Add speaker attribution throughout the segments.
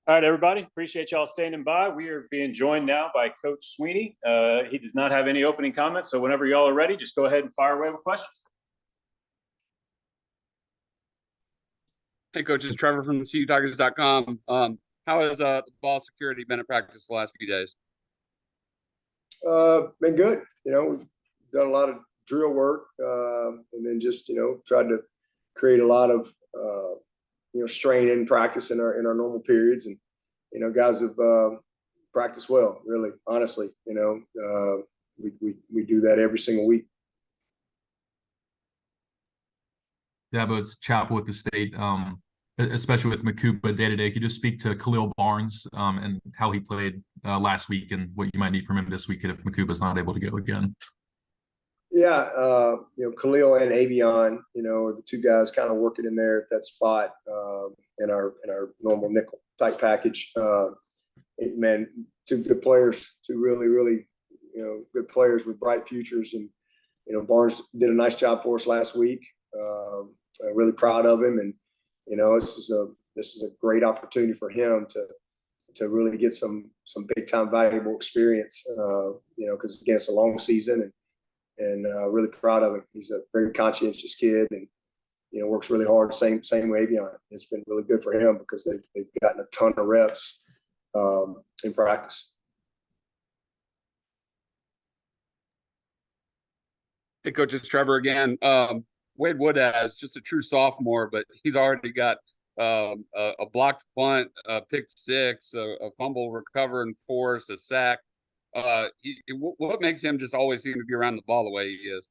Speaker 1: All right, everybody. Appreciate y'all standing by. We are being joined now by Coach Swinney. He does not have any opening comments, so whenever y'all are ready, just go ahead and fire away with questions.
Speaker 2: Hey, Coach, it's Trevor from CUTigers.com. How has ball security been at practice the last few days?
Speaker 3: Been good. We've done a lot of drill work, and then just tried to create a lot of strain in practice in our normal periods, and guys have practiced well. Really, honestly, we do that every single week.
Speaker 4: Dabo, it's Chapel with the state, especially with Makuba day to day. Could you just speak to Khalil Barnes and how he played last week and what you might need from him this week if Makuba's not able to go again?
Speaker 3: Yeah, Khalil and Avion, are the two guys kind of working in there at that spot in our normal nickel type package. Man, two good players, two really good players with bright futures, and Barnes did a nice job for us last week. Really proud of him, and this is a great opportunity for him to really get some big time valuable experience. Because again, it's a long season, and really proud of him. He's a very conscientious kid, and works really hard. Same way Avion. It's been really good for him because they've gotten a ton of reps in practice.
Speaker 2: Hey, Coach, it's Trevor again. Wade Woodaz, just a true sophomore, but he's already got a blocked punt, a pick six, a fumble recover and force, a sack. What makes him just always seem to be around the ball the way he is?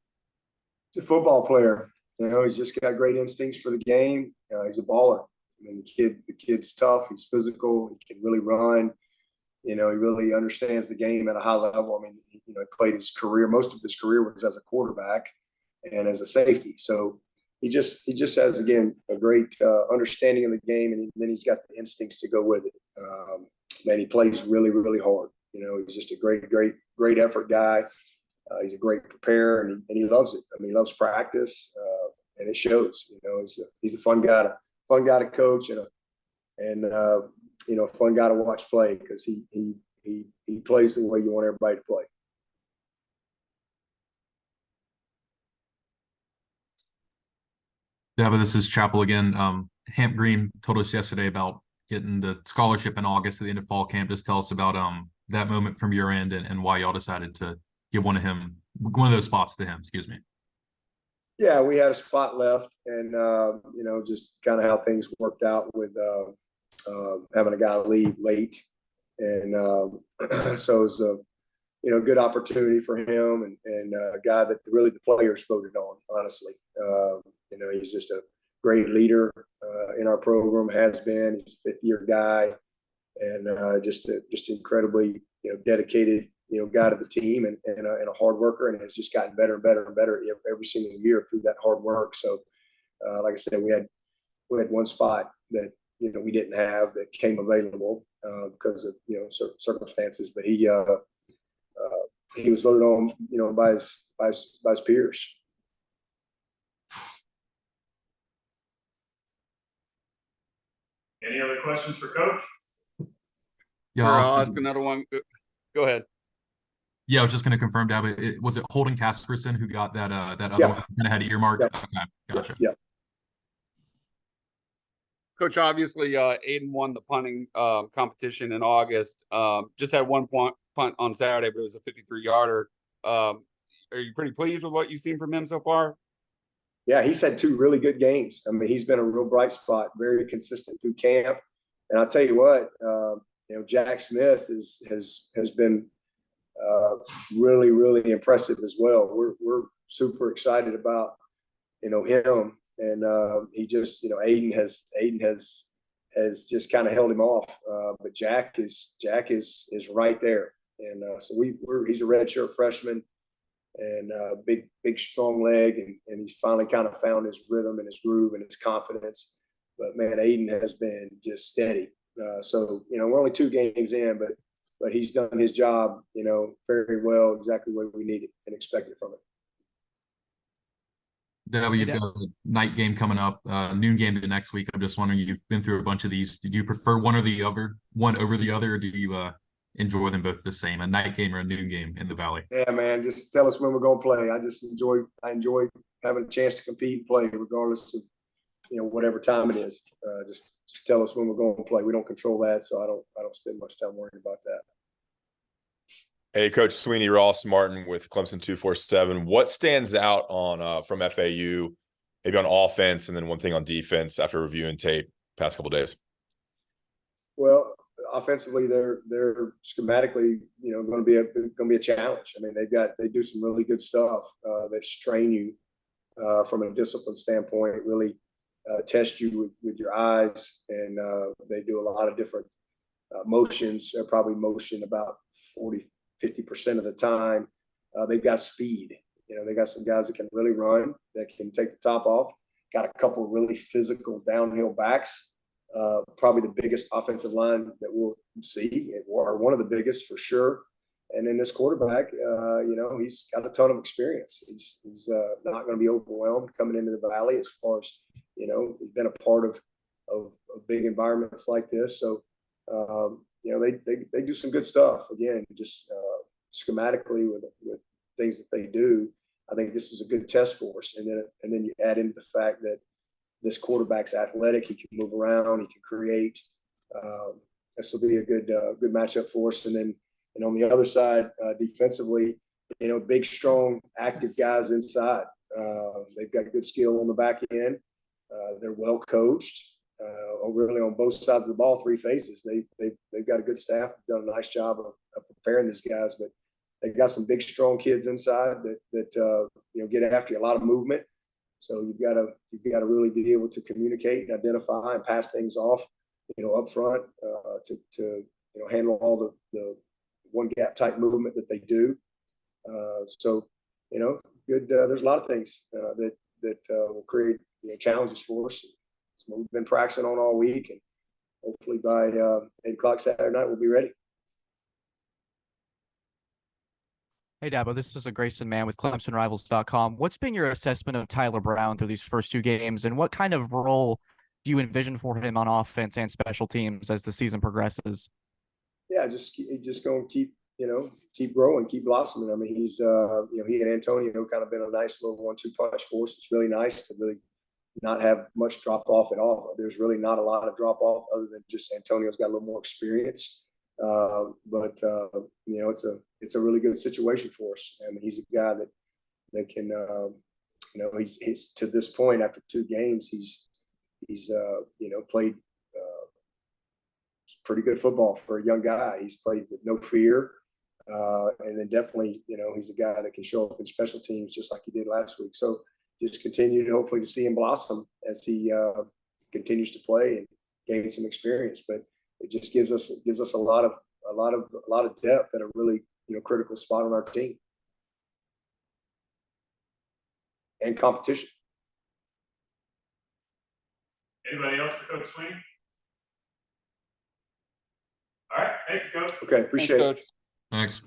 Speaker 3: He's a football player. He's just got great instincts for the game. He's a baller. I mean, the kid's tough. He's physical. He can really run. He really understands the game at a high level. I mean, he played his career. Most of his career was as a quarterback and as a safety. So he just has, again, a great understanding of the game, and then he's got the instincts to go with it. Man, he plays really hard. He's just a great effort guy. He's a great preparer, and he loves it. I mean, he loves practice, and it shows. He's a fun guy to coach, and fun guy to watch play because he plays the way you want everybody to play.
Speaker 4: Yeah, but this is Chapel again. Hamp Green told us yesterday about getting the scholarship in August at the end of fall camp. Just tell us about that moment from your end and why y'all decided to give one of those spots to him. Excuse me.
Speaker 3: Yeah, we had a spot left, and just kind of how things worked out with having a guy leave late, and so it was a good opportunity for him, and a guy that really the players voted on. Honestly, he's just a great leader in our program. Has been. He's a fifth-year guy, and just incredibly dedicated guy to the team, and a hard worker, and has just gotten better and better and better every single year through that hard work. So, like I said, we had one spot that we didn't have that came available because of circumstances, but he was voted on by his peers.
Speaker 1: Any other questions for Coach?
Speaker 4: Yeah,
Speaker 2: I'll ask another one. Go ahead.
Speaker 4: Yeah, I was just going to confirm, Dabo. Was it Holden Casperson who got that other
Speaker 3: Yeah.
Speaker 4: one kind of had earmarked?
Speaker 3: Yeah.
Speaker 4: Okay, gotcha.
Speaker 3: Yeah.
Speaker 2: Coach, obviously, Aiden won the punting competition in August. Just had one punt on Saturday, but it was a 53-yarder. Are you pretty pleased with what you've seen from him so far?
Speaker 3: Yeah, he's had two really good games. I mean, he's been a real bright spot, very consistent through camp. And I'll tell you what, Jack Smith has been really impressive as well. We're super excited about him, and he just Aiden has just kind of held him off, but Jack is right there, and so he's a redshirt freshman, and big strong leg, and he's finally kind of found his rhythm and his groove and his confidence. But man, Aiden has been just steady. So we're only 2 games in, but he's done his job, very well, exactly what we needed and expected from him.
Speaker 4: Dabo, you've got a night game coming up, noon game the next week. I'm just wondering, you've been through a bunch of these. Do you prefer one over the other, or do you enjoy them both the same, a night game or a noon game in the Valley?
Speaker 3: Yeah, man, just tell us when we're gonna play. I enjoy having a chance to compete and play regardless of, whatever time it is. Just tell us when we're going to play. We don't control that, so I don't spend much time worrying about that.
Speaker 5: Hey, Coach Swinney, Ross Martin with Clemson 247. What stands out on from FAU, maybe on offense, and then one thing on defense after reviewing tape past couple of days?
Speaker 3: Well, offensively, they're schematically, going to be a challenge. I mean, they do some really good stuff that strain you from a discipline standpoint, really test you with your eyes, and they do a lot of different motions. They're probably motion about 50% of the time. They've got speed. They got some guys that can really run, that can take the top off. Got a couple really physical downhill backs. Probably the biggest offensive line that we'll see, or one of the biggest for sure. And then this quarterback, he's got a ton of experience. He's not going to be overwhelmed coming into the Valley, as far as, he's been a part of big environments like this. So, they do some good stuff. Again, just schematically with things that they do. I think this is a good test for us. And then you add into the fact that this quarterback's athletic. He can move around. He can create. This will be a good matchup for us. And on the other side, defensively, big, strong, active guys inside. They've got good skill on the back end. They're well coached. Really on both sides of the ball, three phases. They've got a good staff. Done a nice job of preparing these guys, but they've got some big, strong kids inside that get after you. A lot of movement. So you've got to really be able to communicate and identify and pass things off, up front to handle all the one gap type movement that they do. Good. There's a lot of things that will create challenges for us. It's what we've been practicing on all week, and hopefully by 8 o'clock Saturday night we'll be ready.
Speaker 6: Hey, Dabo, this is a Grayson Mann with ClemsonRivals.com. What's been your assessment of Tyler Brown through these first two games, and what kind of role do you envision for him on offense and special teams as the season progresses?
Speaker 3: Yeah, just going to keep growing, keep blossoming. I mean, he's he and Antonio kind of been a nice little 1-2 punch for us. It's really nice to really not have much drop off at all. There's really not a lot of drop off, other than just Antonio's got a little more experience. It's a really good situation for us. I mean, he's a guy that can, he's to this point after 2 games, he's played pretty good football for a young guy. He's played with no fear, and then definitely, he's a guy that can show up in special teams just like he did last week. So just continue to hopefully to see him blossom as he continues to play and gain some experience. But it just gives us a lot of depth at a really critical spot on our team and competition.
Speaker 1: Anybody else for Coach Swinney? All right, thank you, Coach.
Speaker 3: Okay, appreciate it.
Speaker 2: Coach.
Speaker 4: Thanks.